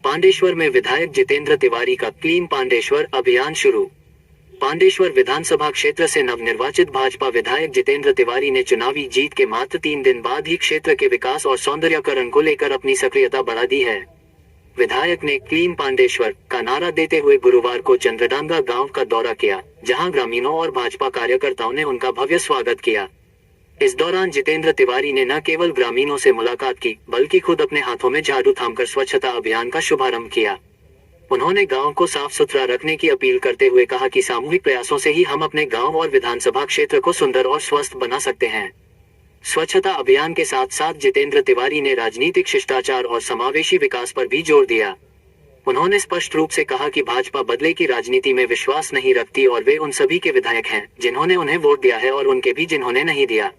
पांडेश्वर में विधायक जितेंद्र तिवारी का क्लीन पांडेश्वर अभियान शुरू। पांडेश्वर विधानसभा क्षेत्र से नवनिर्वाचित भाजपा विधायक जितेंद्र तिवारी ने चुनावी जीत के मात्र 3 दिन बाद ही क्षेत्र के विकास और सौंदर्यीकरण को लेकर अपनी सक्रियता बढ़ा दी है। विधायक ने क्लीन पांडेश्वर का नारा देते हुए गुरुवार को चंद्रडांगा गांव का दौरा किया, जहां ग्रामीणों और भाजपा कार्यकर्ताओं ने उनका भव्य स्वागत किया। इस दौरान जितेंद्र तिवारी ने न केवल ग्रामीणों से मुलाकात की, बल्कि खुद अपने हाथों में झाड़ू थामकर स्वच्छता अभियान का शुभारंभ किया। उन्होंने गांव को साफ सुथरा रखने की अपील करते हुए कहा कि सामूहिक प्रयासों से ही हम अपने गांव और विधानसभा क्षेत्र को सुंदर और स्वस्थ बना सकते हैं। स्वच्छता अभियान के साथ साथ जितेंद्र तिवारी ने राजनीतिक शिष्टाचार और समावेशी विकास पर भी जोर दिया। उन्होंने स्पष्ट रूप से कहा कि भाजपा बदले की राजनीति में विश्वास नहीं रखती और वे उन सभी के विधायक हैं जिन्होंने उन्हें वोट दिया है और उनके भी जिन्होंने नहीं दिया।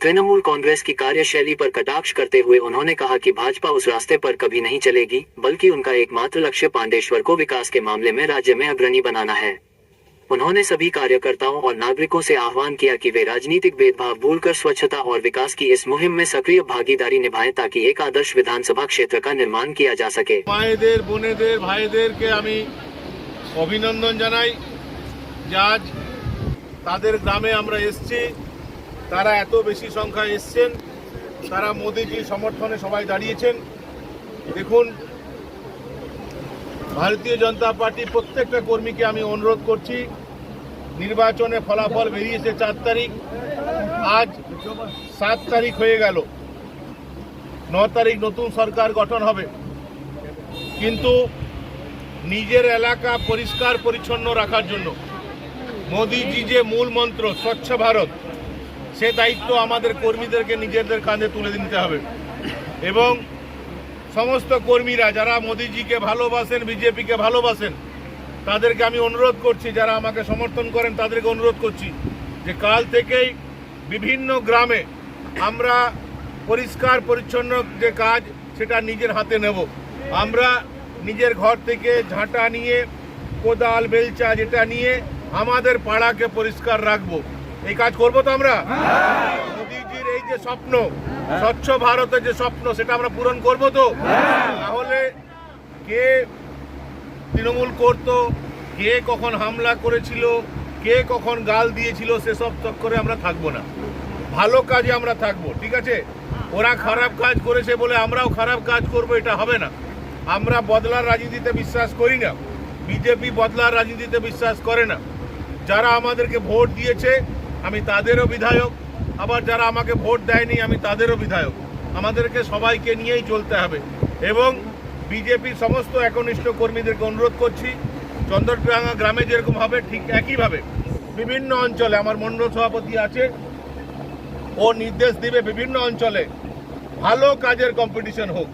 तृणमूल कांग्रेस की कार्यशैली पर कटाक्ष करते हुए उन्होंने कहा कि भाजपा उस रास्ते पर कभी नहीं चलेगी, बल्कि उनका एकमात्र लक्ष्य पांडेश्वर को विकास के मामले में राज्य में अग्रणी बनाना है। उन्होंने सभी कार्यकर्ताओं और नागरिकों से आह्वान किया कि वे राजनीतिक भेदभाव भूलकर स्वच्छता और विकास की इस मुहिम में सक्रिय भागीदारी निभाएं ताकि एक आदर्श विधानसभा क्षेत्र का निर्माण किया जा सके। मायेदेर बोनेदेर भाईदेरके आमी अभिनंदन जानाई जे आज तादेर ग्रामे आमरा एसेছি, তারা এত বেশি সংখ্যায় এসেছেন, তারা মোদিজির সমর্থনে সবাই দাঁড়িয়েছেন। দেখুন, ভারতীয় জনতা পার্টির প্রত্যেকটা কর্মীকে আমি অনুরোধ করছি, নির্বাচনে ফলাফল বেরিয়েছে 4 তারিখ, আজ 7 তারিখ হয়ে গেল, 9 তারিখ নতুন সরকার গঠন হবে, কিন্তু নিজের এলাকা পরিষ্কার পরিচ্ছন্ন রাখার জন্য মোদিজি যে মূল মন্ত্র স্বচ্ছ ভারত, সে দায়িত্ব আমাদের কর্মীদেরকে নিজেদের কাঁধে তুলে নিতে হবে। এবং সমস্ত কর্মীরা যারা মোদিজিকে ভালোবাসেন, বিজেপিকে ভালোবাসেন, তাদেরকে আমি অনুরোধ করছি, যারা আমাকে সমর্থন করেন তাদেরকে অনুরোধ করছি যে কাল থেকেই বিভিন্ন গ্রামে আমরা পরিষ্কার পরিচ্ছন্ন যে কাজ সেটা নিজের হাতে নেব। আমরা নিজের ঘর থেকে ঝাঁটা নিয়ে, কোদাল, বেলচা যেটা নিয়ে আমাদের পাড়াকে পরিষ্কার রাখবো। এই কাজ করবো তো আমরা? মোদিজির এই যে স্বপ্ন, স্বচ্ছ ভারতের যে স্বপ্ন, সেটা আমরা পূরণ করবো তো? তাহলে কে তৃণমূল করতো, কে কখন হামলা করেছিল, কে কখন গাল দিয়েছিল, সেসব চক্করে আমরা থাকবো না। ভালো কাজে আমরা থাকবো, ঠিক আছে? ওরা খারাপ কাজ করেছে বলে আমরাও খারাপ কাজ করবো, এটা হবে না। আমরা বদলার রাজনীতিতে বিশ্বাস করি না, বিজেপি বদলার রাজনীতিতে বিশ্বাস করে না। যারা আমাদেরকে ভোট দিয়েছে আমি তাদেরও বিধায়ক, আবার যারা আমাকে ভোট দেয়নি আমি তাদেরও বিধায়ক। আমাদেরকে সবাইকে নিয়েই চলতে হবে। এবং বিজেপির সমস্ত একনিষ্ঠ কর্মীদেরকে অনুরোধ করছি, চন্দ্রডাঙ্গা গ্রামে যেরকম হবে ঠিক একইভাবে বিভিন্ন অঞ্চলে, আমার মণ্ডল সভাপতি আছে, ও নির্দেশ দিবে বিভিন্ন অঞ্চলে ভালো কাজের কম্পিটিশন হোক।